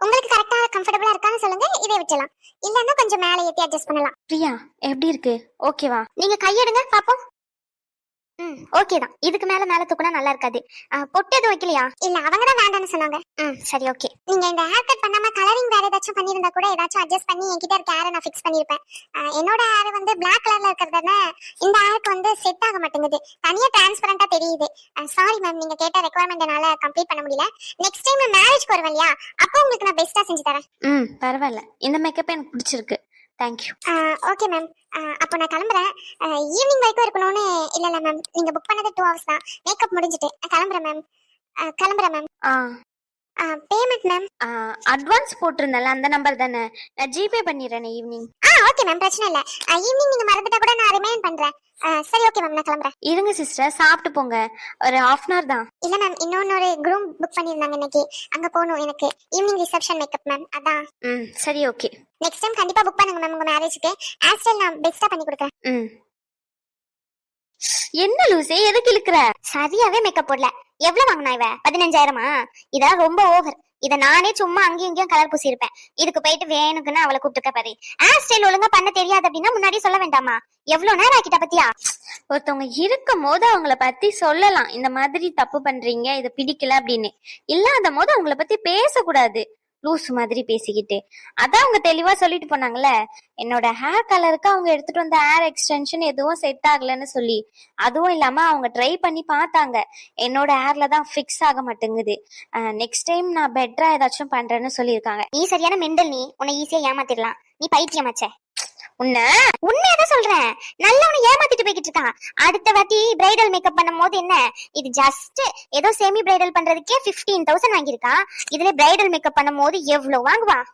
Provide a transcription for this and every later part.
உங்களுக்கு கரெக்டா கம்ஃபர்டபுளா இருக்கான்னு சொல்லுங்க, இதே விட்டுலாம். இல்லன்னா கொஞ்சம் மேலே ஏத்தி அட்ஜஸ்ட் பண்ணலாம். பிரியா எப்படி இருக்கு? ஓகேவா? நீங்க கையெடுங்க பாப்போம். ஓகே தான். இதுக்கு மேல தூக்குனா நல்லா இருக்காது. பொட்டு எதுவும் வைக்கலையா? இல்ல, அவங்க தான் வேண்டாம்னு சொன்னாங்க. சரி ஓகே. நீங்க இந்த ஹேர் கட் பண்ணாம கலரிங் வேற ஏதாச்சும் பண்ணிருந்தா கூட ஏதாச்சும் அட்ஜஸ்ட் பண்ணி என்கிட்ட இருக்க ஹேரை நான் ஃபிக்ஸ் பண்ணிருப்பேன். என்னோட ஹேர் வந்து பிளாக் கலர்ல இருக்கிறதால இந்த ஹேருக்கு வந்து செட் ஆக மாட்டேங்குது. தனியா டிரான்ஸ்பரண்டா தெரியுது. சாரி மேம், நீங்க கேட்ட ரெக்குவயர்மெண்ட்னால கம்ப்ளீட் பண்ண முடியல. நெக்ஸ்ட் டைம் நான் மேரேஜ்க்கு வருவேன் இல்லையா, அப்போ உங்களுக்கு நான் பெஸ்டா செஞ்சு தரேன். பரவாயில்ல, இந்த மேக்கப் எனக்கு பிடிச்சிருக்கு. தேங்க்யூ. Okay ma'am. அப்போ நான் கிளம்புறேன். ஈவினிங் வரைக்கும் இருக்கணும்னு இல்லைல்ல மேம், நீங்க புக் பண்ணது 2 hours தான். மேக்கப் முடிஞ்சிட்டு கிளம்புறேன் மேம். Payment ma'am. அட்வான்ஸ் போட்டிருந்தல அந்த நம்பர் தானே, நான் ஜிபே பண்ணிடுறேன் ஈவினிங். ஓகே மேம், பிரச்சனை இல்லை. ஈவினிங் நீங்க மறந்துட்டா கூட நான் ரிமைண்ட் பண்றேன். சரி ஓகே மேம், நான் கிளம்புறேன். இருங்க சிஸ்டர், சாப்பிட்டு போங்க. ஒரு ½ hour தான். இல்ல மேம், இன்னொரு குரூம் புக் பண்ணிருந்தாங்க இன்னைக்கு, அங்க போகணும் எனக்கு. ஈவினிங் ரிசப்ஷன் மேக்கப் மேம், அதான். சரி ஓகே. நெக்ஸ்ட் டைம் கண்டிப்பா புக் பண்ணுங்க மேம், உங்க மேரேஜ்க்கு. ஹேர் ஸ்டைல் நான் பெஸ்டா பண்ணி கொடுக்குறேன். என்ன லூசே, எதுக்கு இழுக்கிற? சரியாவே மேக்கப் போடல. எவ்வளவு வாங்கினா இவ? 15,000-ஆ? இதெல்லாம் ரொம்ப ஓவர். இத நானே சும்மா அங்கேயும் இங்கேயும் கலர் பூசி இருப்பேன். இதுக்கு போயிட்டு வேணுக்குன்னு அவளை கூப்பிட்டுக்க பாரு. ஹேர் ஸ்டைல் ஒழுங்கா பண்ண தெரியாது அப்படின்னா முன்னாடி சொல்ல வேண்டாமா? எவ்வளவு நேரம் ஆக்கிட்ட பத்தியா? ஒருத்தவங்க இருக்கும் போது அவங்கள பத்தி சொல்லலாம், இந்த மாதிரி தப்பு பண்றீங்க, இது பிடிக்கல அப்படின்னு. இல்லாத போது அவங்கள பத்தி பேசக்கூடாது. லூஸ் மாதிரி பேசிக்கிட்டு. அதான் அவங்க தெளிவா சொல்லிட்டு போனாங்கல்ல, என்னோட ஹேர் கலருக்கு அவங்க எடுத்துட்டு வந்த ஹேர் எக்ஸ்டென்ஷன் எதுவும் செட் ஆகலன்னு சொல்லி. அதுவும் இல்லாம அவங்க ட்ரை பண்ணி பார்த்தாங்க, என்னோட ஹேர்ல தான் ஃபிக்ஸ் ஆக மாட்டேங்குது. நெக்ஸ்ட் டைம் நான் பெட்டரா ஏதாச்சும் பண்றேன்னு சொல்லியிருக்காங்க. நீ சரியான மெண்டல். நீ உன்னை ஈஸியா ஏமாத்திடலாம். நீ பைத்தியமாச்சே. உண்மையாதான் சொல்றேன். நல்லா உன்னை ஏமாத்திட்டு போய்கிட்டு இருக்கான். அடுத்த வாட்டி பிரைடல் மேக்கப் பண்ணும் போது என்ன, இது ஜஸ்ட் ஏதோ செமி பிரைடல் பண்றதுக்கே 15,000 வாங்கியிருக்கான். இதுல பிரைடல் மேக்கப் பண்ணும் போது எவ்வளவு வாங்குவான்?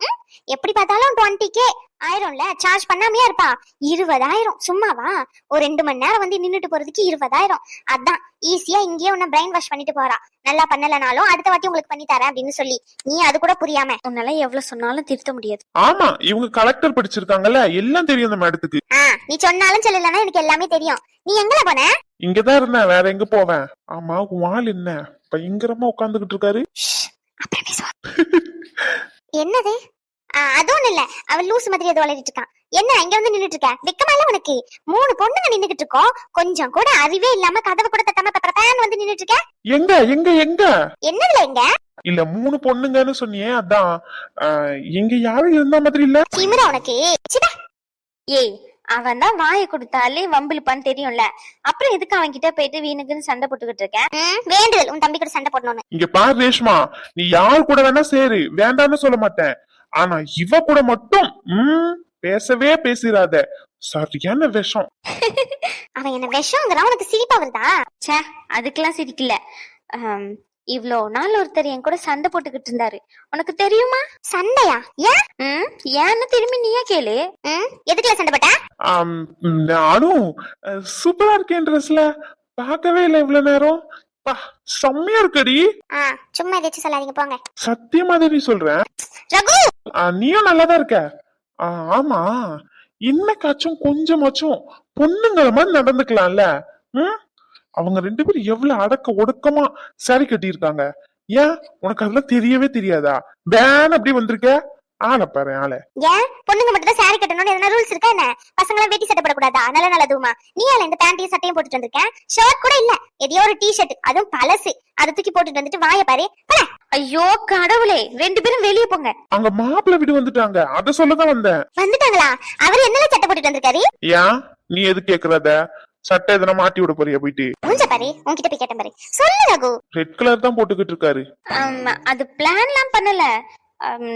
எப்படி பார்த்தாலும் 20K ஆயிரம்ல. சார்ஜ் பண்ணாமையா இருப்பா. 20,000 சும்மாவா? ஒரு 2 மணி நேரம் வந்து நின்னுட்டு போறதுக்கு 20,000. அதான் ஈஸியா இங்கேயே உன்னை பிரைன் வாஷ் பண்ணிட்டு போறா. நல்லா பண்ணலனாலும் அடுத்த வாட்டி உங்களுக்கு பண்ணி தரேன் அப்படின்னு சொல்லி. நீ அது கூட புரியாம. உன்னால எவ்வளவு சொன்னாலும் திருத்த முடியாது. ஆமா, இவங்க கலெக்டர் படிச்சிருக்காங்கல்ல, எல்லாம் தெரியும் அந்த மேடத்துக்கு. நீ சொன்னாலும் சொல்லலன்னா எனக்கு எல்லாமே தெரியும். நீ எங்கல போன? இங்கதான் இருந்தேன், வேற எங்க போவேன்? ஆமா, உன் ஆள் என்ன பயங்கரமா உட்கார்ந்துகிட்டு இருக்காரு? என்னது? அது ஒண்ணு இல்ல, அவன் லூஸ் மாதிரி ஏதோ வளரிட்டு இருக்கான். என்ன இங்க வந்து நின்னுட்டு இருக்க? வெக்கமா இல்ல உனக்கு? 3 பொண்ணுங்க நின்னுகிட்டு இருக்கோம், கொஞ்சம் கூட அறிவே இல்லாம கதவை கூட தட்டாம பேன் வந்து நின்னுட்டு இருக்க. எங்க எங்க எங்க? என்னதுல எங்க? இல்ல 3 பொண்ணுங்கன்னு சொன்னியே, அதான். எங்க யாரும் இருந்த மாதிரி இல்ல. திமிரா உனக்கு? ஏய், அவன் தான் வாயை கொடுத்தாலே வம்பிழுப்பான்னு தெரியும்ல, அப்புறம் எதுக்கு அவன் கிட்ட போயிட்டு வீணுக்குன்னு சண்டை போட்டுக்கிட்டு இருக்கேன்? வேண்டுதல் உன் தம்பி கூட சண்டை போடணும்னு. இங்க பாரு ரேஷ்மா, நீ யார் கூட வேணா சேரு, வேண்டான்னு சொல்ல மாட்டேன். ஆனா இவ கூட மட்டும் பேசவே பேசிராத. சரியான விஷம். அவன் என்ன விஷம்ங்கிறான், உனக்கு சிரிப்பா வருதா? சே, அதுக்கெல்லாம் சிரிக்கல. இவ்ளோ நாள் ஒருத்தர் என் கூட சண்டை போட்டுக்கிட்டு இருந்தாரு, உனக்கு தெரியுமா? சண்டையா? ஏன்னு திரும்பி நீயே கேளு. எதுக்குல சண்டை போட்ட? நானும் சூப்பரா இருக்கேன் ட்ரெஸ்ல, பார்க்கவே இல்லை இவ்வளவு நேரம். செம்மையா இருக்கடி. சும்மா எதாச்சும் சொல்லாதீங்க போங்க. சத்தியமா தான் சொல்றேன். ரகு, நீயும் நல்லாதான் இருக்க. ஆமா, இன்னக்காச்சும் கொஞ்சமாச்சும் பொண்ணுங்கள மாதிரி நடந்துக்கலாம்ல. அவங்க 2 பேரும் எவ்வளவு அடக்க ஒடுக்கமா சாரி கட்டி இருக்காங்க. ஏன் உனக்கு அதெல்லாம் தெரியவே தெரியாதா? பேன் அப்படி வந்திருக்க. ஆளை பாரு ஆளை. ஏன் பொண்ணுங்க மட்டும் தான் சாரி கட்டணும்னு எதனா ரூல்ஸ் இருக்கா என்ன? பசங்க எல்லாம் வேட்டி சட்டை போடக்கூடாதா? நல்லதுமா. நீ ஆள இந்த பேண்டையும் சட்டையும் போட்டுட்டு வந்திருக்கேன், ஷர்ட் கூட இல்ல, எதையோ ஒரு டி-ஷர்ட், அதுவும் பழசு, அதை தூக்கி போட்டுட்டு வந்துட்டு வாய பாரு. ஐயோ கடவுளே, 2 பேரும் வெளியே போங்க. அங்க மாப்பிள்ளை வீடு வந்துட்டாங்க, அத சொல்லதான் வந்தேன். வந்துட்டாங்களா? அவரு என்னல சட்டை போட்டுட்டு வந்திருக்காரு? ஏன் நீ எது கேக்குறத? சட்டை எதனா மாட்டி விட போறியா போயிட்டு? மூஞ்ச பாரு, உன்கிட்ட போய் கேட்டேன் பாரு. சொல்லு ரகு. ரெட் கலர் தான் போட்டுக்கிட்டு இருக்காரு. அது பிளான்லாம் பண்ணல.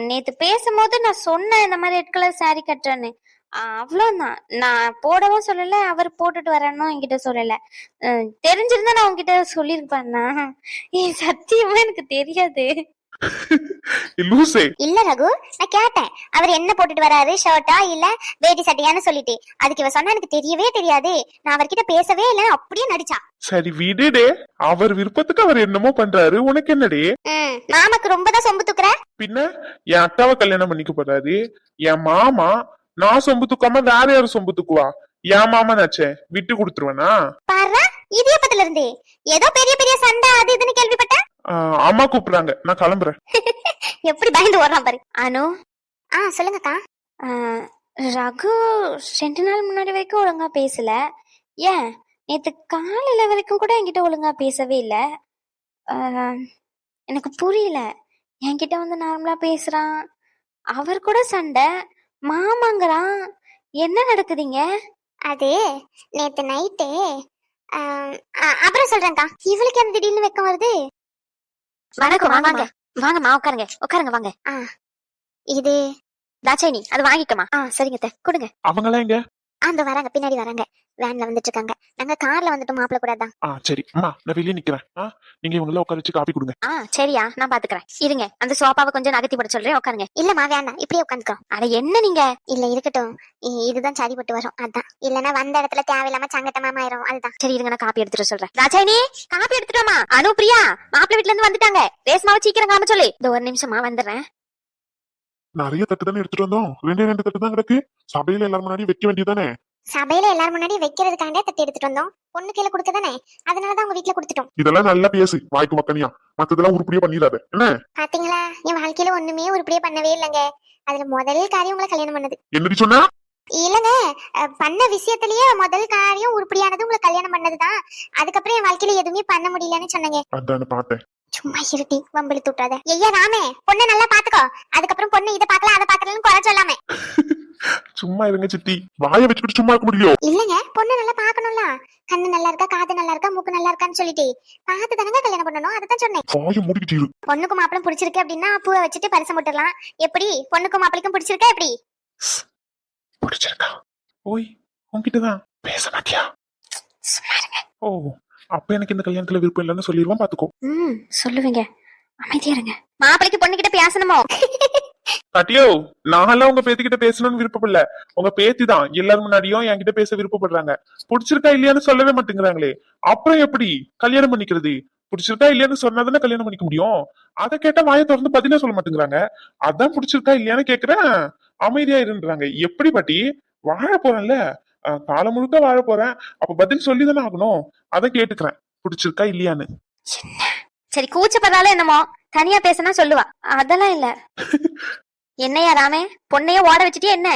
நேத்து பேசும்போது நான் சொன்னேன் இந்த மாதிரி ரெட் கலர் சாரி கட்டுறேன்னு. அவ்வளவுதான். நான் போடவும் சொல்லல, அவர் போட்டுட்டு வரணும் என்கிட்ட சொல்லல. தெரிஞ்சிருந்தா நான் உங்ககிட்ட சொல்லிருப்பேன்னா. சத்தியமா எனக்கு தெரியாது. இல்ல ரகு, நான் கேட்டேன் அவர் என்ன போட்டுட்டு வராரு, ஷர்ட்டா இல்ல வேட்டி சட்டையான்னு சொல்லிட்டு. அதுக்கு இவ சொன்னா எனக்கு தெரியவே தெரியாது, நான் அவர்கிட்ட பேசவே இல்ல, அப்படியே நடிச்சா. சரி விடுடே, அவர் விருப்பத்துக்கு அவர் என்னமோ பண்றாரு, உனக்கு என்னடே? மாமாக்கு ரொம்ப தான் சொம்பு தூக்குற. பின்ன என் அக்காவை கல்யாணம் பண்ணிக்க போறாரு என் மாமா. நான் சொம்பு தூக்காம வேற யாரும் சொம்பு தூக்குவா? என் மாமா நாச்சே, விட்டு கொடுத்துருவேனா? பாரு, இடியப்பத்துல இருந்து ஏதோ பெரிய பெரிய சண்டை அது இதுன்னு கேள்விப்பட்டேன். அம்மா கூப்பிடுறாங்க, நான் கிளம்புறேன். எப்படி பயந்து ஓடுறான் பாரு. அனு, சொல்லுங்கக்கா. ஆஹ், ரகு 2 நாள் முன்னாடி வரைக்கும் ஒழுங்கா பேசல. ஏன் நேத்து காலையில வரைக்கும் கூட என்கிட்ட ஒழுங்கா பேசவே இல்ல. ஆஹ், எனக்கு புரியல. என்கிட்ட வந்து நார்மலா பேசுறான், அவர் கூட சண்டை, மாமாங்கிறான். என்ன நடக்குதுங்க? அது நேத்து நைட்டு. அப்புறம் சொல்றேன்க்கா. இவளுக்கு என்ன திடீர்னு வெக்கம் வருது? வணக்கம், வாங்க வாங்கம்மா, உட்காருங்க உட்காருங்க, வாங்க. இது தாட்சாயினி, அது வாங்கிக்கமா. சரிங்க அத்தை, கொடுங்க. அவங்களாம் எங்க? அந்த வராங்க, பின்னாடி வராங்க, வேன்ல வந்துட்டு இருக்காங்க. நாங்க கார்ல வந்துட்டு மாப்பிள்ள கூடாதான். சரி அம்மா, நான் வெளியே நிக்கிறேன். நீங்க இவங்கள உட்கார வச்சு காப்பி கொடுங்க. சரியா, நான் பாத்துக்கிறேன். இருங்க, அந்த சோபாவை கொஞ்சம் நகர்த்தி போட சொல்றேன், உட்காருங்க. இல்லம்மா வேண்டாம், இப்படியே உட்காந்துக்கோ. அட என்ன நீங்க? இல்ல இருக்கட்டும், இதுதான் சரிப்பட்டு வரும், அதான். இல்லன்னா வந்த இடத்துல தேவையில்லாம சங்கட்டமாம ஆயிரும், அதுதான். சரி இருங்க, நான் காப்பி எடுத்துட்டு சொல்றேன். தாட்சாயினி, காப்பி எடுத்துட்டோமா? அனு, பிரியா, மாப்பிள்ளை வீட்டுல இருந்து வந்துட்டாங்க. ரேஸ்மாவை சீக்கிரம் காம சொல்லு. இந்த ஒரு நிமிஷமா வந்துடுறேன். நிறைய தட்டு தானே எடுத்துட்டு வந்தோம். 2 தட்டு தான் கிடக்கு. சபையில எல்லாரும் முன்னாடி வைக்க வேண்டியதானே? சபையில எல்லாரும் முன்னாடி வைக்கிறதுக்காண்டே தட்டி எடுத்துட்டு வந்தோம். பொண்ணு கையில கொடுத்ததானே, அதனாலதான் உங்க வீட்டுல கொடுத்துட்டோம். இதெல்லாம் நல்லா பேசு, வாய்க்கு மக்கனியா. மத்ததெல்லாம் உருப்படியா பண்ணிடாத என்ன? பாத்தீங்களா, என் வாழ்க்கையில ஒண்ணுமே உருப்படியா பண்ணவே இல்லைங்க. அதுல முதல் காரியம் உங்களை கல்யாணம் பண்ணது. என்னடி சொன்னா? இல்லங்க, பண்ண விஷயத்திலேயே முதல் காரியம் உருப்படியானது உங்களை கல்யாணம் பண்ணதுதான். அதுக்கப்புறம் என் வாழ்க்கையில எதுவுமே பண்ண முடியலன்னு சொன்னீங்க. அதான பார்த்தேன். சும்மா இருட்டி, வம்பிழு தூட்டாத. ஐயா ராமே, பொண்ணை நல்லா பாத்துக்கோ. அதுக்கப்புறம் பொண்ணு இதை பாக்கல அதை பாக்கலன்னு குறை சொல்லாம. சும்மா இருங்க சித்தி, வாயை வச்சுக்கிட்டு சும்மா இருக்க முடியும்? இல்லங்க, பொண்ணு நல்லா பாக்கணும்ல. கண்ணு நல்லா இருக்கா, காது நல்லா இருக்கா, மூக்கு நல்லா இருக்கான்னு சொல்லிட்டு பார்த்து தானங்க கல்யாணம் பண்ணணும். அதான் சொன்னேன். வாயை மூடிக்கிட்டு இரு. பொண்ணுக்கும் மாப்பிளும் பிடிச்சிருக்கு அப்படின்னா பூவை வச்சுட்டு பரிசம் போட்டுடலாம். எப்படி பொண்ணுக்கும் மாப்பிளைக்கும் பிடிச்சிருக்கா? எப்படி பிடிச்சிருக்கா? ஓய், உன்கிட்டதான் பேச மாட்டியா? ஓ, அப்ப எனக்கு இந்த கல்யாணத்துல விருப்பம் இல்லைன்னு சொல்லிடுவோம், பாத்துக்கோ. சொல்லுவீங்க, அமைதியா இருங்க. மாப்பிளைக்கு பொண்ணு கிட்ட பேசணுமோ? கட்டியோ, நான்லாம் உங்க பேத்திக்கிட்ட பேசணும்னு விருப்பம் இல்ல. உங்க பேத்தி தான் எல்லாரும் முன்னாடியும் என்கிட்ட பேச விருப்பப்படுறாங்க. பிடிச்சிருக்கா இல்லையான்னு சொல்லவே மாட்டேங்கிறாங்களே. அப்புறம் எப்படி கல்யாணம் பண்ணிக்கிறது? பிடிச்சிருக்கா இல்லையான்னு சொன்னாதானே கல்யாணம் பண்ணிக்க முடியும். அதை கேட்டா வாயை திறந்து பதிலே சொல்ல மாட்டேங்கிறாங்க. அதான் பிடிச்சிருக்கா இல்லையான்னு கேக்குறேன், அமைதியா இருன்றாங்க. எப்படி பாட்டி? வாழ போறேன்ல, காலம் முழுக்க வாழ போறேன், அப்ப பதில் சொல்லிதானே ஆகணும். அதை கேட்டுக்கிறேன், பிடிச்சிருக்கா இல்லையான்னு. சரி, கூச்சப்படாலும் என்னமோ தனியா பேசினா சொல்லுவா, அதெல்லாம் இல்ல. என்னையா ராமே, பொண்ணைய ஓட வச்சுட்டே என்ன?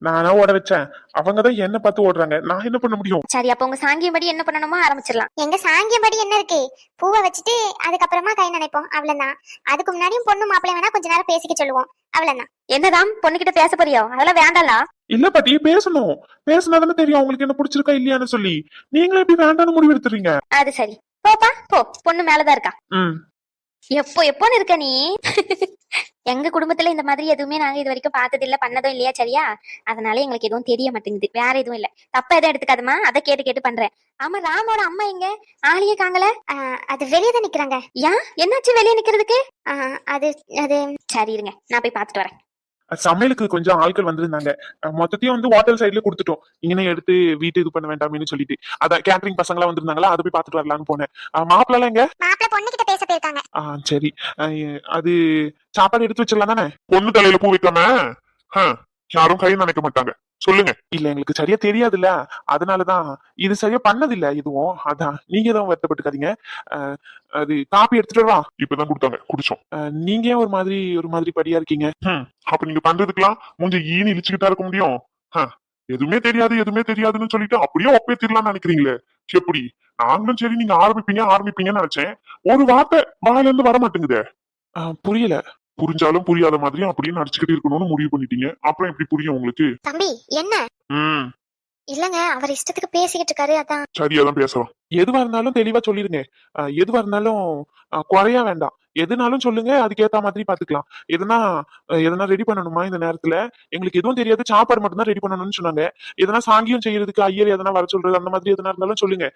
நானா ஓட வச்சேன்? அவங்கதான் என்ன பார்த்து ஓடுறாங்க, நான் என்ன பண்ண முடியும்? சரி, அப்ப உங்க சாங்கியபடி என்ன பண்ணணுமோ ஆரம்பிச்சிடலாம். எங்க சாங்கியபடி என்ன இருக்கு? பூவை வச்சுட்டு அதுக்கப்புறமா கை நினைப்போம், அவ்வளவுதான். அதுக்கு முன்னாடியும் பொண்ணு மாப்பிள்ளை வேணா கொஞ்ச நேரம் பேசிக்க சொல்லுவோம், அவ்வளவுதான். என்னதான் பொண்ணுகிட்ட பேச போறியோ? அதெல்லாம் வேண்டாம்ல. இல்ல பாட்டி, பேசணும். பேசினாதானே தெரியும் அவங்களுக்கு என்ன பிடிச்சிருக்கா இல்லையான்னு சொல்லி. நீங்களும் எப்படி வேண்டாம்னு முடிவு எடுத்துறீங்க? அது சரி, போப்பா போ, பொண்ணு மேலதான் இருக்கா. எப்போன்னு இருக்க நீ? எங்க குடும்பத்துல இந்த மாதிரி எதுவுமே நாங்க இது வரைக்கும் பார்த்தது இல்ல, பண்ணதும் இல்லையா, சரியா? அதனால எங்களுக்கு எதுவும் தெரிய மாட்டேங்குது, வேற எதுவும் இல்ல. தப்பா எதுவும் எடுத்துக்காதமா, அதை கேட்டு கேட்டு பண்றேன். ஆமா, ராமோட அம்மா எங்க? ஆளியே காங்கல. அது வெளியே தான் நிக்கிறாங்க. ஏன், என்னாச்சு வெளியே நிக்கிறதுக்கு? அது அது சரி இருங்க, நான் போய் பாத்துட்டு வரேன். சமையலுக்கு கொஞ்சம் ஆட்கள் வந்திருந்தாங்க. மொத்தத்தையும் வந்து ஹோட்டல் சைட்ல கொடுத்துட்டோம். இங்கே எடுத்து வீட்டு இது பண்ண வேண்டாம்னு சொல்லிட்டு அதான் கேட்டரிங் பசங்க எல்லாம் வந்திருந்தாங்களா, அதை போய் பாத்துட்டு வரலான்னு போனேன். மாப்பிள்ள எங்க? மாப்பிள்ள பொண்ணு கிட்ட பேச போயிருக்காங்க. சரி, அது சாப்பாடு எடுத்து வச்சிடலாம் தானே? பொண்ணு தலையில பூ வைக்காம யாரும் கை நினைக்க மாட்டாங்க, சொல்லுங்க. இல்ல, எங்களுக்கு சரியா தெரியாதுல்ல, அதனாலதான். இது சரியா பண்ணது இல்ல எதுவும், அதான். நீங்க எதுவும் வருத்தப்பட்டுக்காதீங்க. அது காப்பி எடுத்துட்டு வா. இப்பதான் கொடுத்தாங்க, குடிச்சோம். நீங்க ஏன் ஒரு மாதிரி படியா இருக்கீங்க? அப்ப நீங்க பண்றதுக்கெல்லாம் கொஞ்சம் ஈனி இழிச்சுக்கிட்டா இருக்க முடியும். எதுவுமே தெரியாதுன்னு சொல்லிட்டு அப்படியே ஒப்பேத்திடலாம்னு நினைக்கிறீங்களே, எப்படி? நாங்களும் சரி நீங்க ஆரம்பிப்பீங்கன்னு நினைச்சேன். ஒரு வார்த்தை வாயில இருந்து வர மாட்டேங்குதே. புரியல. புரிஞ்சாலும் புரியாத மாதிரி அப்படியே நடிச்சுக்கிட்டு இருக்கணும்னு முடிவு பண்ணிட்டீங்க. அப்புறம் எப்படி புரியும் உங்களுக்கு? தம்பி என்ன? இல்லங்க, அவர் இஷ்டத்துக்கு பேசிக்கிட்டு இருக்காரு, அதான். சரியாதான் பேசலாம். எதுவா இருந்தாலும் தெளிவா சொல்லிருங்க. எதுவா இருந்தாலும் குறையா வேண்டாம். எதுனாலும் சொல்லுங்க, அதுக்கேத்த மாதிரி பாத்துக்கலாம். எதனா ரெடி பண்ணணுமா இந்த நேரத்துல? எங்களுக்கு எதுவும் தெரியாது, சாப்பாடு மட்டும் தான் ரெடி பண்ணணும்னு சொன்னாங்க. எதனா சாங்கியம் செய்யறதுக்கு ஐயர் எதனா வர சொல்றது, அந்த மாதிரி எதனா இருந்தாலும் சொல்லுங்க.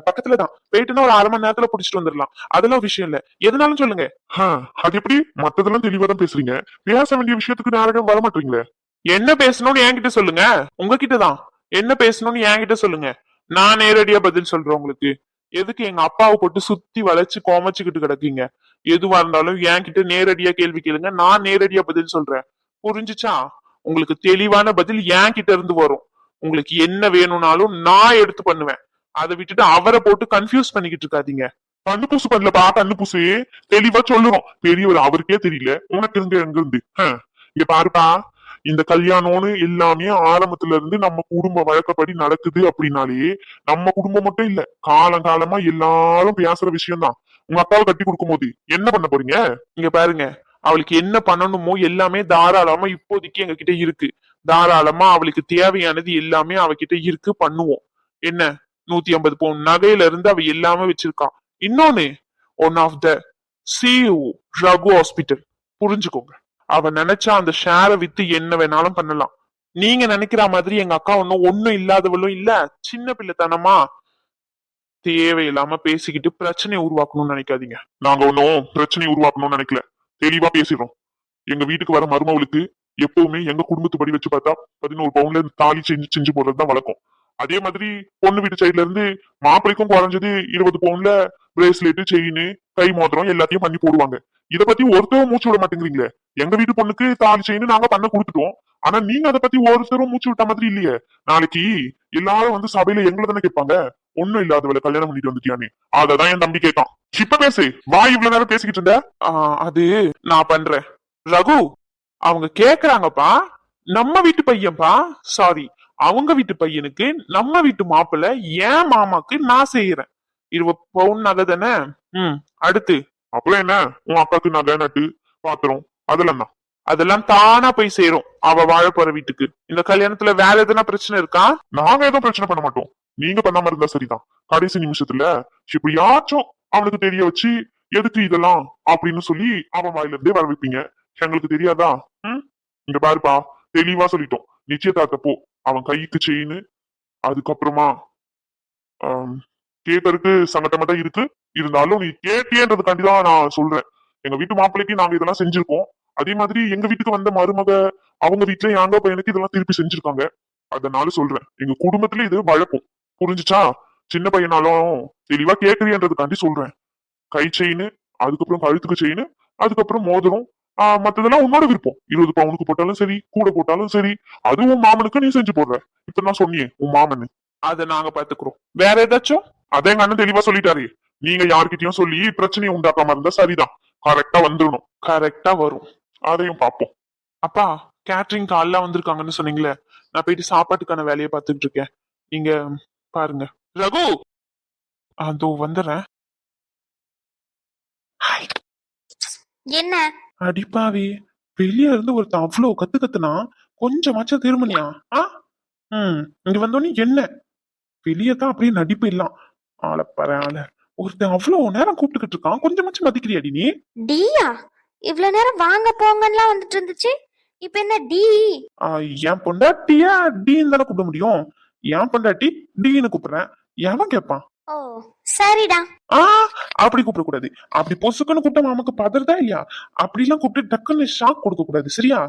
பக்கத்துலதான், போயிட்டுன்னா ஒரு 1/2 மணி நேரத்துல புடிச்சிட்டு வந்துடலாம். அதெல்லாம் விஷயம் இல்ல, எதுனாலும் சொல்லுங்க. அது எப்படி? மத்ததெல்லாம் தெளிவா தான் பேசுறீங்க, பேச வேண்டிய விஷயத்துக்கு நேரம் வர மாட்டீங்களே. என்ன பேசணும்னு என்கிட்ட சொல்லுங்க. உங்ககிட்டதான் என்ன பேசணும்னு என்கிட்ட சொல்லுங்க, நான் நேரடியா பதில் சொல்றேன் உங்களுக்கு. எதுக்கு எங்க அப்பாவை போட்டு சுத்தி வளைச்சு கோமச்சுக்கிட்டு கிடக்கீங்க? எதுவா இருந்தாலும் என்கிட்ட நேரடியா கேள்வி கேளுங்க, நான் நேரடியா பதில் சொல்றேன். புரிஞ்சுச்சா? உங்களுக்கு தெளிவான பதில் என்கிட்ட இருந்து வரும். உங்களுக்கு என்ன வேணும்னாலும் நான் எடுத்து பண்ணுவேன். அதை விட்டுட்டு அவரை போட்டு கன்ஃபியூஸ் பண்ணிக்கிட்டு இருக்காதீங்க. கண்ணு பூசு பண்ணலப்பா, கண்ணு பூசு. தெளிவா சொல்லுறோம். பெரியவர் அவருக்கே தெரியல, உனக்கு எங்க இருந்து? இங்க பாருப்பா, இந்த கல்யாணம்னு எல்லாமே ஆரம்பத்துல இருந்து நம்ம குடும்ப வழக்கப்படி நடக்குது அப்படின்னாலே நம்ம குடும்பம் மட்டும் இல்ல, காலங்காலமா எல்லாரும் பேசுற விஷயம்தான். உங்க அக்காவை கட்டி கொடுக்கும் போது என்ன பண்ண போறீங்க? இங்க பாருங்க, அவளுக்கு என்ன பண்ணணுமோ எல்லாமே தாராளமா இப்போதைக்கு எங்க கிட்ட இருக்கு. தாராளமா அவளுக்கு தேவையானது எல்லாமே அவகிட்ட இருக்கு, பண்ணுவோம். என்ன, 150 பவுன் நகையில இருந்து அவ எல்லாமே வச்சிருக்கா. இன்னொன்னு, one of the CEO Raghu hospital, புரிஞ்சுக்கோங்க. அவ நினைச்சா அந்த ஷேரை வித்து என்ன வேணாலும் பண்ணலாம். நீங்க நினைக்கிற மாதிரி எங்க அக்கா ஒன்னும் இல்லாதவளும் இல்ல, சின்ன பிள்ளைத்தனமா தேவையில்லாம பேசிக்கிட்டு பிரச்சனையை உருவாக்கணும்னு நினைக்காதீங்க. நாங்க ஒன்னும் பிரச்சனையை உருவாக்கணும்னு நினைக்கல, தெளிவா பேசிடுறோம். எங்க வீட்டுக்கு வர மருமவளுக்கு எப்பவுமே எங்க குடும்பத்து படி வச்சு பார்த்தா 11 பவுன்ல தாலி செஞ்சு போடுறதுதான் வழக்கம். அதே மாதிரி பொண்ணு வீட்டு சைட்ல இருந்து மாப்பிளைக்கும் குறைஞ்சது 20 பவுன்ல பிரேஸ்லெட், செயின், கை மோதிரம் எல்லாத்தையும் பண்ணி போடுவாங்க. இத பத்தி ஒருத்தரும் மூச்சு விட மாட்டேங்கிறீங்களே. எங்க வீட்டு பொண்ணுக்கு தாலி செயின் நாங்க பண்ண கொடுத்துட்டோம். ஆனா நீங்க அதை பத்தி ஒருத்தரும் மூச்சு விட்ட மாதிரி இல்லையே. நாளைக்கு எல்லாரும் வந்து சபையில எங்களை தானே கேட்பாங்க, ஒண்ணும் இல்லாதவளை கல்யாணம் பண்ணிட்டு வந்துட்டியானே. அததான் என் தம்பி கேட்கான். இப்ப பேசு, வா, இவ்வளவு நேரம் பேசிக்கிட்டு இருந்த. அது நான் பண்றேன் ரகு. அவங்க கேக்குறாங்கப்பா, நம்ம வீட்டு பையன்பா, சாரி, அவங்க வீட்டு பையனுக்கு நம்ம வீட்டு மாப்பிள்ள ஏன் மாமாக்கு நான் செய்யறேன். 20 பவுன் நகை தானே. அடுத்து அப்புறம் என்ன, உன் அக்காக்கு நகை, நட்டு, பாத்திரம், அதெல்லாம் தானா போய் சேரும் அவ வாழ போற வீட்டுக்கு. இந்த கல்யாணத்துல வேற எதுனா பிரச்சனை இருக்கா? நாங்க எதுவும் பிரச்சனை பண்ண மாட்டோம், நீங்க பண்ணாம இருந்தா சரிதான். கடைசி நிமிஷத்துல எப்படியாச்சும் அவனுக்கு தெரிய வச்சு எதுக்கு இதெல்லாம் அப்படின்னு சொல்லி அவன் வாயில இருந்தே வர வைப்பீங்க. எங்களுக்கு தெரியாதா? இங்க பாருப்பா, தெளிவா சொல்லிட்டோம். நிச்சயதார்த்தப்போ அவன் கைக்கு செயின், அதுக்கப்புறமா கேட்கறதுக்கு சங்கட்டமா தான் இருக்கு. இருந்தாலும் நீ கேட்டியன்றதுக்காண்டிதான் நான் சொல்றேன். எங்க வீட்டு மாப்பிள்ளைக்கு நாங்க இதெல்லாம் செஞ்சிருக்கோம். அதே மாதிரி எங்க வீட்டுக்கு வந்த மருமக அவங்க வீட்டுல எங்க பையனுக்கு இதெல்லாம் திருப்பி செஞ்சிருக்காங்க. அதனால சொல்றேன், எங்க குடும்பத்துல இது வழக்கம், புரிஞ்சுச்சா? சின்ன பையனாலும் தெளிவா கேட்கறியன்றதுக்காண்டி சொல்றேன். கை செயின், அதுக்கப்புறம் கழுத்துக்கு செயின், அதுக்கப்புறம் மோதிரம், மத்ததெல்லாம் உன்னோட விருப்பம். 20 பவுனுக்கு போட்டாலும் சரி, கூட போட்டாலும் சரி, அதுவும் மாமனுக்கு நீ செஞ்சு போடுற. இப்ப நான் சொன்னியே உன் மாமனு, அதை நாங்க பாத்துக்கிறோம். வேற ஏதாச்சும்? அதே எங்க அண்ணன் தெளிவா சொல்லிட்டாரு. நீங்க யார்கிட்டயும் சொல்லி பிரச்சனையை உண்டாக்காம இருந்தா சரிதான். கரெக்டா வந்துடணும். கரெக்டா வரும், அதையும் பார்ப்போம். அப்பா, கேட்டரிங் கால்ல வந்திருக்காங்கன்னு சொன்னீங்களே, நான் போயிட்டு சாப்பாட்டுக்கான வேலையை பார்த்துட்டு இருக்கேன். நீங்க பாருங்க. ரகு, அதோ வந்துடுறேன். என்ன அடிப்பாவி, வெளியே இருந்து ஒருத்தன் அவ்வளவு கத்துனா கொஞ்சமாச்சும் திருமணியா? இங்க வந்தோடனே என்ன வெளியே தான் அப்படியே நடிப்பு இல்லாம். ஆள பரவாயில்ல, ஒருத்தன் அவ்வளவு நேரம் கூப்பிட்டுக்கிட்டு இருக்கான், கொஞ்சமாச்சும் மதிக்கிறியாடி நீ? டியா? இவ்வளவு நேரம் வாங்க போங்கலாம் வந்துட்டு இருந்துச்சு, இப்ப என்ன டி? என் பொண்டாட்டியா டீன்னு தானே கூப்பிட முடியும். என் பொண்டாட்டி டீன்னு கூப்பிடுறேன், எவன் கேட்பான்? ஓ சரிடா. அப்படி கூப்பிட கூடாது. அப்படி பொசுக்குன்னு கூப்பிட்டா மாமாக்கு பதறதா இல்லையா? அப்படி எல்லாம் கூப்பிட்டு டக்குன்னு ஷாக் கொடுக்க கூடாது, சரியா?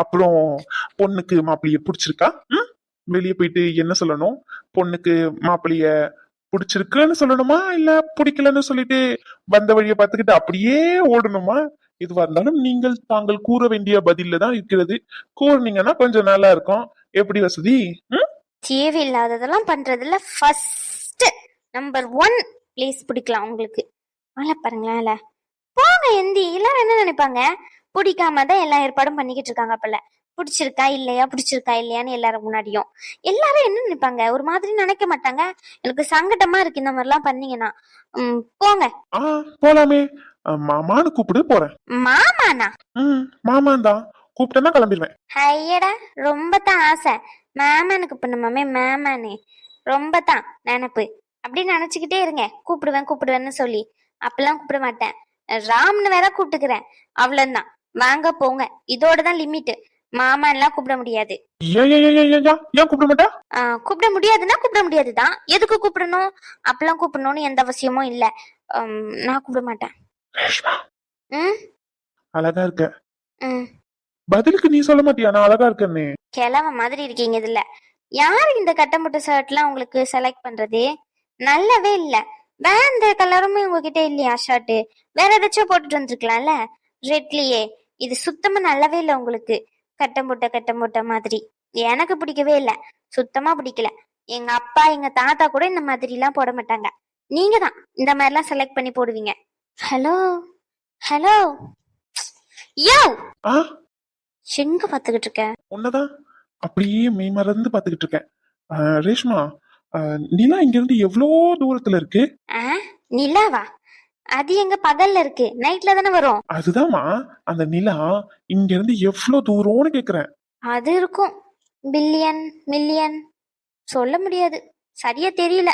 அப்புறம் பொண்ணுக்கு மாப்பிள்ளைய பிடிச்சிருக்கா? வெளியே போயிட்டு என்ன சொல்லணும்? பொண்ணுக்கு மாப்பிள்ளைய பிடிச்சிருக்குன்னு சொல்லணுமா, இல்ல பிடிக்கலன்னு சொல்லிட்டு வந்த வழியை பார்த்துக்கிட்டு அப்படியே ஓடணுமா? எதுவா இருந்தாலும் நீங்கள் தாங்கள் கூற வேண்டிய பதில்ல தான் இருக்கிறது. கூறினீங்கன்னா கொஞ்சம் நல்லா இருக்கும். எப்படி வசதி? தேவையில்லாததெல்லாம் பண்றதுல ஃபர்ஸ்ட் நம்பர் 1 பிளேஸ் பிடிக்கலாம் உங்களுக்கு. ஆள பாருங்களேன். போங்க எந்தி. எல்லாரும் என்ன நினைப்பாங்க, பிடிக்காம தான் எல்லா ஏற்பாடும் பண்ணிக்கிட்டு இருக்காங்க போல. பிடிச்சிருக்கா இல்லையான்னு எல்லாரும் முன்னாடியும் எல்லாரும் என்ன நினைப்பாங்க, ஒரு மாதிரி நினைக்க மாட்டாங்க. எனக்கு சங்கடமா இருக்கு இந்த மாதிரி எல்லாம் பண்ணீங்கன்னா. போங்க. போலாமே, மாமான்னு கூப்பிடு, போறேன். மாமானா? மாமான் தான் கூப்பிட்டேன்னா கிளம்பிடுவேன். ஐயடா, ரொம்ப தான் ஆசை. மேமானு கூப்பிடணுமாமே, மேமானே ரொம்ப தான் நினப்பு. அப்படின்னு நினைச்சுக்கிட்டே இருங்க. கூப்பிடுவேன்னு சொல்லி அப்பெல்லாம் கூப்பிட மாட்டேன். ராம்னு வேற கூப்பிட்டுக்கிறேன், அவ்வளவுதான். வாங்க போங்க, இதோடதான் லிமிட். மாமான்லாம் கூப்பிட முடியாது. ஏன் கூப்பிட மாட்டா? கூப்பிட முடியாதுன்னா கூப்பிட முடியாதுதான். எதுக்கு கூப்பிடணும்? அப்பெல்லாம் கூப்பிடணும்னு எந்த அவசியமும் இல்ல. நான் கூப்பிட மாட்டேன். அழகா இருக்க. பதிலுக்கு நீ சொல்ல மாட்டியா நான் அழகா இருக்கேன்னு? கிழவ மாதிரி இருக்கீங்க. இதுல யாரு இந்த கட்டமுட்ட ஷர்ட்லாம் உங்களுக்கு செலக்ட் பண்றது? நல்லாவே இல்ல. வேற இந்த கலருமே உங்ககிட்ட இல்லையா ஷர்ட்? வேற ஏதாச்சும் போட்டுட்டு வந்திருக்கலாம்ல ரெட்லயே. இது சுத்தமா நல்லாவே இல்ல உங்களுக்கு. கட்டமுட்ட மாதிரி எனக்கு பிடிக்கவே இல்ல, சுத்தமா பிடிக்கல. எங்க அப்பா எங்க தாத்தா கூட இந்த மாதிரி எல்லாம் போட மாட்டாங்க. நீங்க தான் இந்த மாதிரிலாம் செலக்ட் பண்ணி போடுவீங்க. ஹலோ ஹலோ யோ, ஆ எங்க பாத்துக்கிட்டு இருக்க? உன்னதான் அப்படியே மெய் மறந்து பாத்துக்கிட்டு இருக்கேன். ரேஷ்மா, நிலா இங்க இருந்து எவ்வளோ தூரத்துல இருக்கு? நிலாவா? அது எங்க பகல்ல இருக்கு, நைட்ல தானே வரும். அதுதாம்மா, அந்த நிலா இங்க இருந்து எவ்வளவு தூரம்னு கேக்குறேன். அது இருக்கும் பில்லியன் மில்லியன், சொல்ல முடியாது, சரியா தெரியல.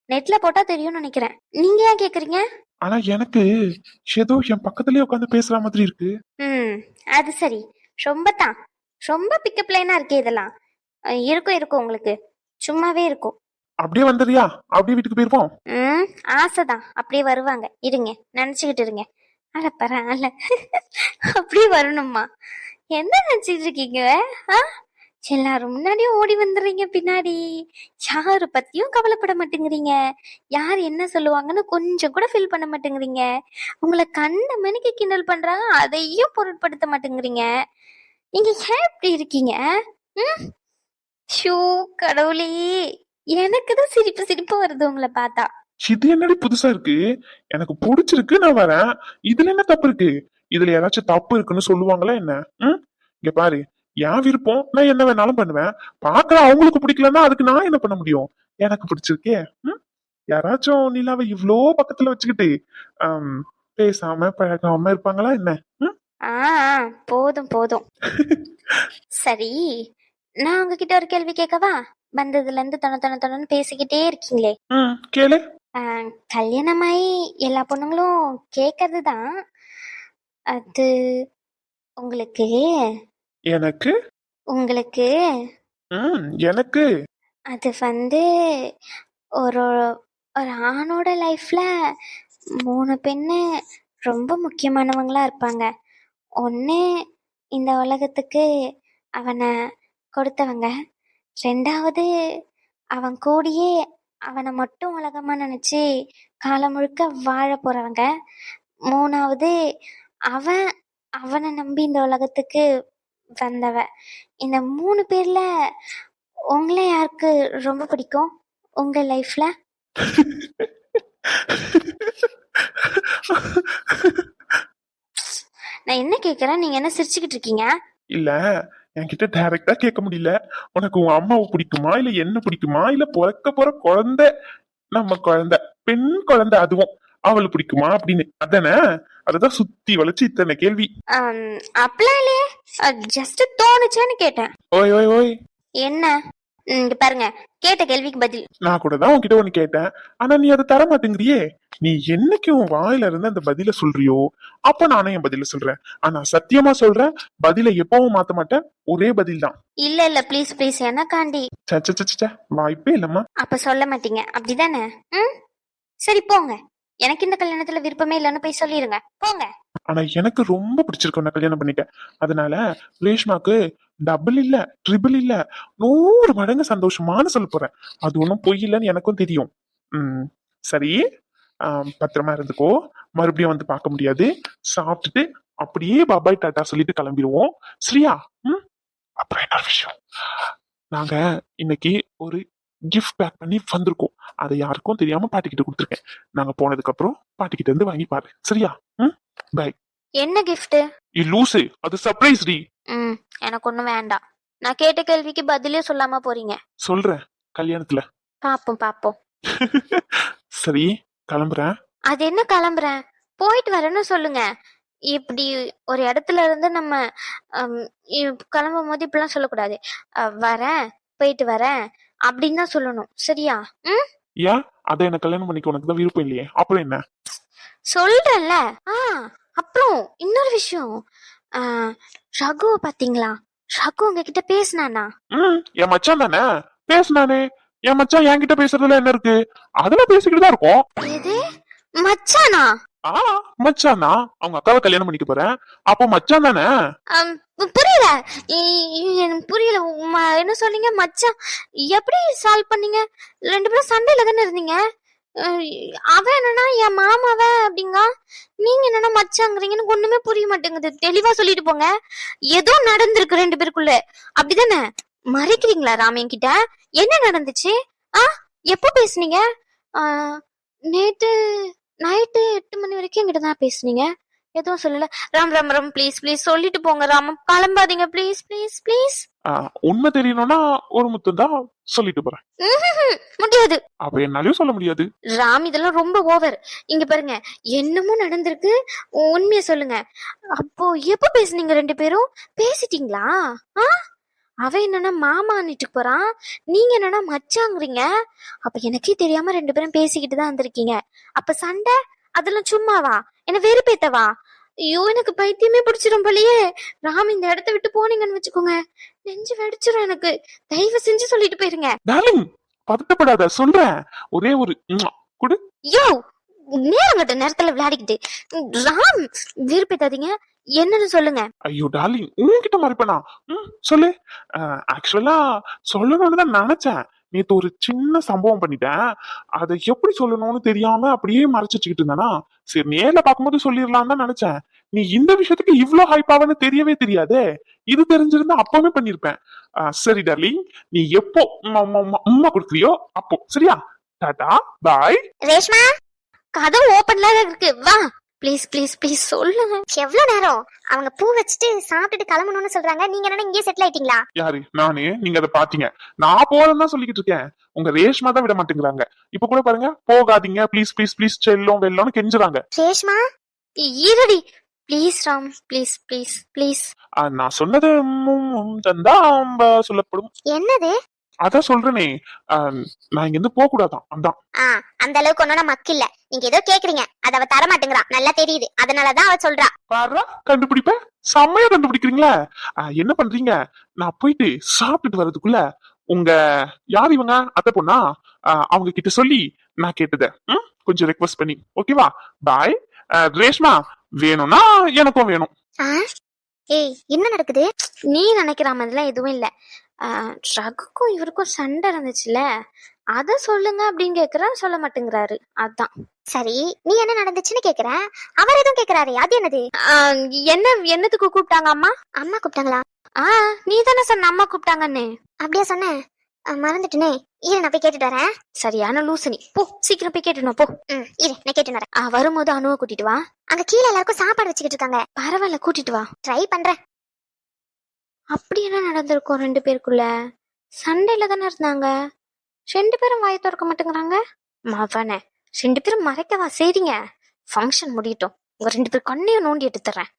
நெட்ல போட்டா தெரியும்னு நினைக்கிறேன். நீங்க ஏன் கேக்குறீங்க? ஆனா எனக்கு ஏதோ என் பக்கத்துலயே உட்காந்து பேசுற மாதிரி இருக்கு. அது சரி, ரொம்ப பிக்கப் லைனா இருக்கு இதெல்லாம். இருக்கும் இருக்கும், உங்களுக்கு சும்மாவே இருக்கும். அப்படியே வந்துறியா? அப்படியே வீட்டுக்கு போயிருப்போம். ஆசைதான், அப்படியே வருவாங்க. இருங்க, நினைச்சுக்கிட்டு இருங்க. அல பரவாயில்ல, அப்படியே வரணுமா? என்ன நினைச்சிட்டு இருக்கீங்க? எல்லாரும் முன்னாடியும் ஓடி வந்துடுறீங்க, பின்னாடி யாரு பத்தியும் கவலைப்பட மாட்டேங்கிறீங்க. யார் என்ன சொல்லுவாங்கன்னு கொஞ்சம் கூட ஃபீல் பண்ண மாட்டேங்கிறீங்க. உங்களை கண்ட மணிக்கு கிண்டல் பண்றாங்க, அதையும் பொருட்படுத்த மாட்டேங்கிறீங்க. நீங்க ஏன் இப்படி இருக்கீங்க? ஷூ கடவுளே, எனக்குதான் சிரிப்பு வருது உங்களை பார்த்தா. இது என்னடி புதுசா இருக்கு? எனக்கு பிடிச்சிருக்கு, நான் வரேன். இதுல என்ன தப்பு இருக்கு? இதுல யாராச்சும் தப்பு இருக்குன்னு சொல்லுவாங்களா என்ன? இங்க பாரு, என் விருப்பம், நான் என்ன வேணாலும் பண்ணுவேன். பாக்குற அவங்களுக்கு பிடிக்கலன்னா அதுக்கு நான் என்ன பண்ண முடியும்? எனக்கு பிடிச்சிருக்கே. யாராச்சும் நிலாவை இவ்ளோ பக்கத்துல வச்சுக்கிட்டு பேசாம பழகாம இருப்பாங்களா என்ன? போதும் போதும். சரி, நான் உங்ககிட்ட ஒரு கேள்வி கேட்கவா? வந்ததுல இருந்து தொண பேசிக்கிட்டே இருக்கீங்களே. கேளு. கல்யாணமாயி எல்லா பொண்ணுங்களும் கேக்குறதுதான், அது உங்களுக்கு எனக்கு உங்களுக்கு எனக்கு அது வந்து ஒரு ஒரு ஆணோட லைஃப்ல 3 பெண்ணு ரொம்ப முக்கியமானவங்களா இருப்பாங்க. ஒன்று இந்த உலகத்துக்கு அவனை கொடுத்தவங்க, 2வது அவன் கூடியே அவனை மட்டும் உலகமா நினைச்சு காலம் முழுக்க வாழ போறவங்க, 3வது அவனை நம்பி இந்த உலகத்துக்கு வந்தவ. இந்த 3 பேர்ல உங்களை யாருக்கு ரொம்ப பிடிக்கும் உங்க லைஃப்ல? நான் என்ன கேக்குறேன், நீங்க என்ன சிரிச்சுக்கிட்டு இருக்கீங்க? இல்ல, என்கிட்ட டைரக்டா கேட்க முடியல. உனக்கு உன் அம்மாவை பிடிக்குமா, இல்ல என்ன பிடிக்குமா, இல்ல பிறக்க போற குழந்தை, நம்ம குழந்தை, பெண் குழந்தை, அதுவும் அவளு பிடிக்குமா அப்படின்னு அதானே? அததான் சுத்தி வளைச்சு இத்தனை கேள்வி. அப்பலாலே ஜஸ்ட் தோணுச்சேன்னு கேட்டேன். ஓய் ஓய் ஓய், என்ன இங்க பாருங்க, கேட்ட கேள்விக்கு பதில். நான் கூட தான் உன்கிட்ட ஒண்ணு கேட்டேன், ஆனா நீ அதை தர மாட்டேங்கிறியே. நீ என்னைக்கு உன் வாயில இருந்து அந்த பதில சொல்றியோ அப்ப நானும் என் பதில சொல்றேன். ஆனா சத்தியமா சொல்றேன், பதில எப்பவும் மாத்த மாட்டேன், ஒரே பதில் தான். இல்ல ப்ளீஸ் ப்ளீஸ், எனக்காண்டி. வாய்ப்பே இல்லம்மா. அப்ப சொல்ல மாட்டீங்க அப்படிதானே? சரி போங்க, எனக்கு இந்த கல்யாணத்துல விருப்பமே இல்லைன்னு போய் சொல்லிருங்க, போங்க. ஆனா எனக்கு ரொம்ப பிடிச்சிருக்கு நான் கல்யாணம் பண்ணிட்டேன். அதனால ரேஷ்மாக்கு டபுள் இல்ல, ட்ரிபிள் இல்ல, 100 மடங்கு சந்தோஷமானு சொல்ல போறேன். அது ஒன்னும் பொய் இல்லைன்னு எனக்கும் தெரியும். சரி, பத்திரமா இருந்துக்கோ. மறுபடியும் வந்து பார்க்க முடியாது. சாப்பிட்டுட்டு அப்படியே பாபாய் டாட்டா சொல்லிட்டு கிளம்பிடுவோம். சரியா? அப்புறம் என்ன விஷயம், நாங்க இன்னைக்கு ஒரு கிஃப்ட் பேக் பண்ணி வந்திருக்கோம். அதை யாருக்கும் தெரியாம பாட்டிக்கிட்ட கொடுத்துருக்கேன். நாங்க போனதுக்கு அப்புறம் பாட்டிக்கிட்ட இருந்து வாங்கி பாரு. சரியா? பை. என்ன கிஃப்ட்? லூசு, அது சர்ப்ரைஸ் டி. எனக்கு ஒண்ணும் வேண்டாம். நான் கேட்ட கேள்விக்கு பதிலே சொல்லாம போறீங்க. சொல்றேன், கல்யாணத்துல பாப்போம். சரி, கிளம்புறேன். அது என்ன கிளம்புறேன், போயிட்டு வரேன்னு சொல்லுங்க. இப்படி ஒரு இடத்துல இருந்து நம்ம கிளம்பும் போது இப்படிலாம் சொல்லக்கூடாது. வரேன், போயிட்டு வரேன் அப்படின்னு தான் சொல்லணும். சரியா? ஏன் அதை என்ன கல்யாணம் பண்ணிக்க உனக்கு தான் விருப்பம் இல்லையே? அப்புறம் என்ன சொல்றேன்ல. அப்புறம் இன்னொரு விஷயம், ரகுவ பாத்தீங்களா? ரகு உங்ககிட்ட பேசினானா? என் மச்சான் தானே பேசினானே. என் மச்சான் என்கிட்ட பேசுறதுல என்ன இருக்கு? அதெல்லாம் பேசிக்கிட்டு தான் இருக்கும். எது மச்சானா? மச்சான் தான். அவங்க அக்காவை கல்யாணம் பண்ணிக்க போறேன், அப்போ மச்சான் தானே. புரியல, புரியல. என்ன சொன்னீங்க? மச்சான் எப்படி சால்வ் பண்ணீங்க? 2 பேரும் சண்டையில தானே இருந்தீங்க. அவன் என்னன்னா என் மாமாவ அப்படிங்க, நீங்க என்னன்னா மச்சாங்கிறீங்கன்னு ஒண்ணுமே புரிய மாட்டேங்குது. தெளிவா சொல்லிட்டு போங்க. ஏதோ நடந்திருக்கு 2 பேருக்குள்ள, அப்படிதானே? மறைக்கிறீங்களா ராமையன் கிட்ட? என்ன நடந்துச்சு? எப்போ பேசுனீங்க? நேத்து நைட்டு 8 மணி வரைக்கும் என்கிட்ட தான் பேசுனீங்க, எதுவும் சொல்லல. ராம் ராம் ராம் ப்ளீஸ் ப்ளீஸ் சொல்லிட்டு போங்க ராம், கிளம்பாதீங்க ப்ளீஸ் ப்ளீஸ் ப்ளீஸ். உண்மை தெரியணும்னா ஒரு முத்தம் தான் சொல்லிட்டு போறேன். முடியாது. அப்ப என்னாலயும் சொல்ல முடியாது. ராம் இதெல்லாம் ரொம்ப ஓவர். இங்க பாருங்க, என்னமோ நடந்திருக்கு, உண்மையை சொல்லுங்க. அப்போ எப்ப பேசுனீங்க ரெண்டு பேரும்? பேசிட்டீங்களா? அவ என்னன்னா மாமா வீட்டுக்கு போறான், நீங்க என்னன்னா மச்சாங்கிறீங்க. அப்ப எனக்கே தெரியாம ரெண்டு பேரும் பேசிக்கிட்டு தான் வந்திருக்கீங்க. அப்ப சண்டை அதெல்லாம் சும்மாவா? என்ன வெறுப்பேத்தவா? ஐயோ எனக்கு பைத்தியமே பிடிச்சிரும் போலயே. ராம் இந்த இடத்த விட்டு போனீங்கன்னு வச்சுக்கோங்க, நெஞ்சு வெடிச்சிரும் எனக்கு. தயவு செஞ்சு சொல்லிட்டு போயிருங்க. டார்லிங் பதட்டப்படாத, சொல்றேன். ஒரே ஒரு குடு. யோ நேரம் கட்ட நேரத்துல விளையாடிக்கிட்டு ராம் வெறுப்பேத்தாதீங்க, என்னன்னு சொல்லுங்க. ஐயோ டார்லிங் உன்கிட்ட மறைப்பனா? சொல்லு. ஆக்சுவலா சொல்லணும்னு தான் நினைச்சேன். நேத்து ஒரு சின்ன சம்பவம் பண்ணிட்டேன். அதை எப்படி சொல்லணும்னு தெரியாம அப்படியே மறைச்சிச்சுக்கிட்டு இருந்தானா, சரி நேர்ல பார்க்கும்போது சொல்லிடலாம் தான் நினைச்சேன். நீ இந்த விஷயத்துக்கு இவ்ளோ ஹைப்பாவன்னு தெரியவே தெரியாதே. இது தெரிஞ்சிருந்தா அப்பவே பண்ணிருப்பேன். சரி டார்லிங், நீ எப்போ உம்மா கொடுக்குறியோ அப்போ சரியா? டாடா பாய். ரேஷ்மா கதவு ஓபன்ல இருக்கு, வா ப்ளீஸ் ப்ளீஸ் ப்ளீஸ் சொல்லுங்க. எவ்வளவு நேரம்? அவங்க பூ வச்சுட்டு சாப்பிட்டுட்டு கிளம்பணும்னு சொல்றாங்க, நீங்க என்ன இங்கே செட்டில் ஆயிட்டீங்களா? யாரு? நானே. நீங்க அதை பாத்தீங்க. நான் போறேன்னு தான் சொல்லிக்கிட்டு இருக்கேன். உங்க ரேஷ்மா தான் விட மாட்டேங்கிறாங்க. இப்ப கூட பாருங்க, போகாதீங்க ப்ளீஸ் ப்ளீஸ் ப்ளீஸ், செல்லும் வெள்ளம்னு கெஞ்சுறாங்க. ரேஷ்மா இருடி please Ram please please please. நான் சொன்னது தந்தா சொல்லப்படும். என்னது? அதான் சொல்றேனே, நான் இங்க இருந்து போக கூடாதான். அதான். அந்த அளவுக்கு ஒண்ணும் நமக்கு இல்ல. நீங்க ஏதோ கேக்குறீங்க, அத அவ தர மாட்டேங்கிறா, நல்லா தெரியுது. அதனாலதான் அவ சொல்றா. பாரு, கண்டுபிடிப்ப செம்மையா கண்டுபிடிக்கிறீங்களா? என்ன பண்றீங்க? நான் போயிட்டு சாப்பிட்டுட்டு வர்றதுக்குள்ள உங்க யார் இவங்க அத்தை பொண்ணா, அவங்க கிட்ட சொல்லி நான் கேட்டத கொஞ்சம் ரெக்வஸ்ட் பண்ணி, ஓகேவா? பாய். ரேஷ்மா வேணும்னா எனக்கும் வேணும். ஏய் என்ன நடக்குது? நீ நினைக்கிற மாதிரிலாம் எதுவும் இல்ல. ரகுக்கும் இவருக்கும் சண்டை இருந்துச்சுல, அத சொல்லுங்க அப்படின்னு கேக்குறா, சொல்ல மாட்டேங்கிறாரு. அதான். சரி நீ என்ன நடந்துச்சுன்னு கேக்குறேன், அவர் எதுவும் கேக்குறாரு. அது என்னது? என்னத்துக்கு கூப்பிட்டாங்க அம்மா? அம்மா கூப்பிட்டாங்களா? நீ தானே சொன்ன அம்மா கூப்பிட்டாங்கன்னு. அப்படியா சொன்னேன், மறந்துட்டுனே. இரு நான் போய் கேட்டுட்டு வரேன். சரியான லூசனி, போ சீக்கிரம் போய் கேட்டுனோ போ. இரு நான் கேட்டு வரேன். வரும்போது அனுவை கூட்டிட்டு வா. அங்க கீழே எல்லாருக்கும் சாப்பாடு வச்சுக்கிட்டு இருக்காங்க. பரவாயில்ல கூட்டிட்டு வா. ட்ரை பண்றேன். அப்படி என்ன நடந்திருக்கும் ரெண்டு பேருக்குள்ள? சண்டையில தானே இருந்தாங்க, ரெண்டு பேரும் வாயை திறக்க மாட்டேங்கிறாங்க. மவனே, ரெண்டு பேரும் மறைக்கவா? சரிங்க, ஃபங்க்ஷன் முடியட்டும், உங்க ரெண்டு பேரும் கண்ணையும் நோண்டி எடுத்துறேன்.